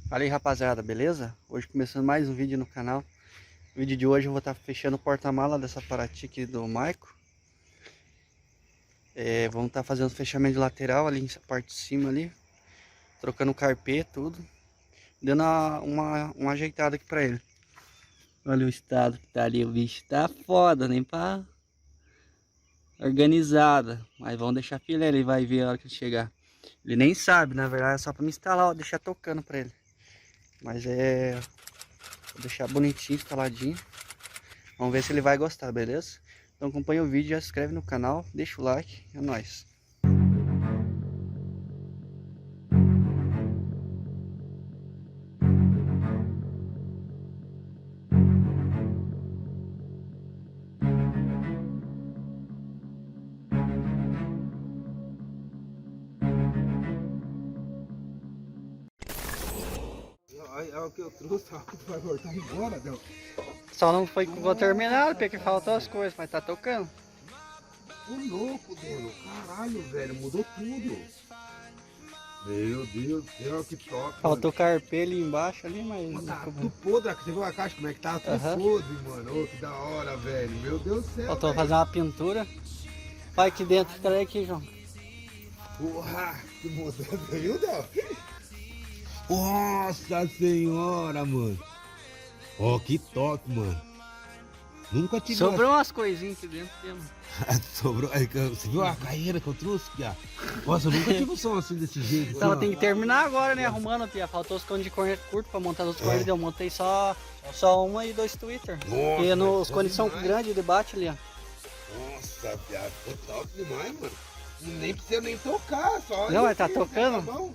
Fala aí, rapaziada, beleza? Hoje começando mais um vídeo no canal. No vídeo de hoje eu vou estar fechando o porta-mala dessa Paraty aqui do Maico. Vamos estar fazendo o fechamento de lateral ali, essa parte de cima ali. Trocando o carpê, tudo. Dando uma ajeitada aqui pra ele. Olha o estado que tá ali, o bicho tá foda, nem pra organizada. Mas vamos deixar fileira, ele vai ver a hora que ele chegar. Ele nem sabe, na verdade é só pra me instalar, ó, deixar tocando pra ele. Mas vou deixar bonitinho, instaladinho. Vamos ver se ele vai gostar, beleza? Então acompanha o vídeo, já se inscreve no canal, deixa o like, é nóis. Olha o que eu trouxe, olha que tu vai voltar embora, Del. Só não foi terminado, porque faltou as coisas, mas tá tocando. Ô louco, dono, caralho, velho, mudou tudo. Meu Deus do céu, que top. Faltou carpê ali embaixo ali, mas... Mano, tá tudo podre, você viu a caixa como é que tá? Tudo podre, mano. Ô, que da hora, velho. Meu Deus do céu. Faltou fazer uma pintura. Vai aqui dentro, peraí aqui, João. Porra, que mudança, viu, Del? Nossa senhora, mano. Ó, que top, mano. Nunca tive. Sobrou umas coisinhas aqui dentro mesmo. Sobrou. Você viu a carreira que eu trouxe, Pia? Nossa, eu nunca tive um som assim desse jeito. Então assim, tem que terminar agora, né? Arrumando, Pia. Faltou os cones de corrente curto pra montar os cones. Eu montei só uma e dois Twitter. Porque os cones são grandes, debate ali, ó. Nossa, Pia, ficou top demais, mano. Nem precisa nem tocar, só. Não, mas tá tocando? Tá bom.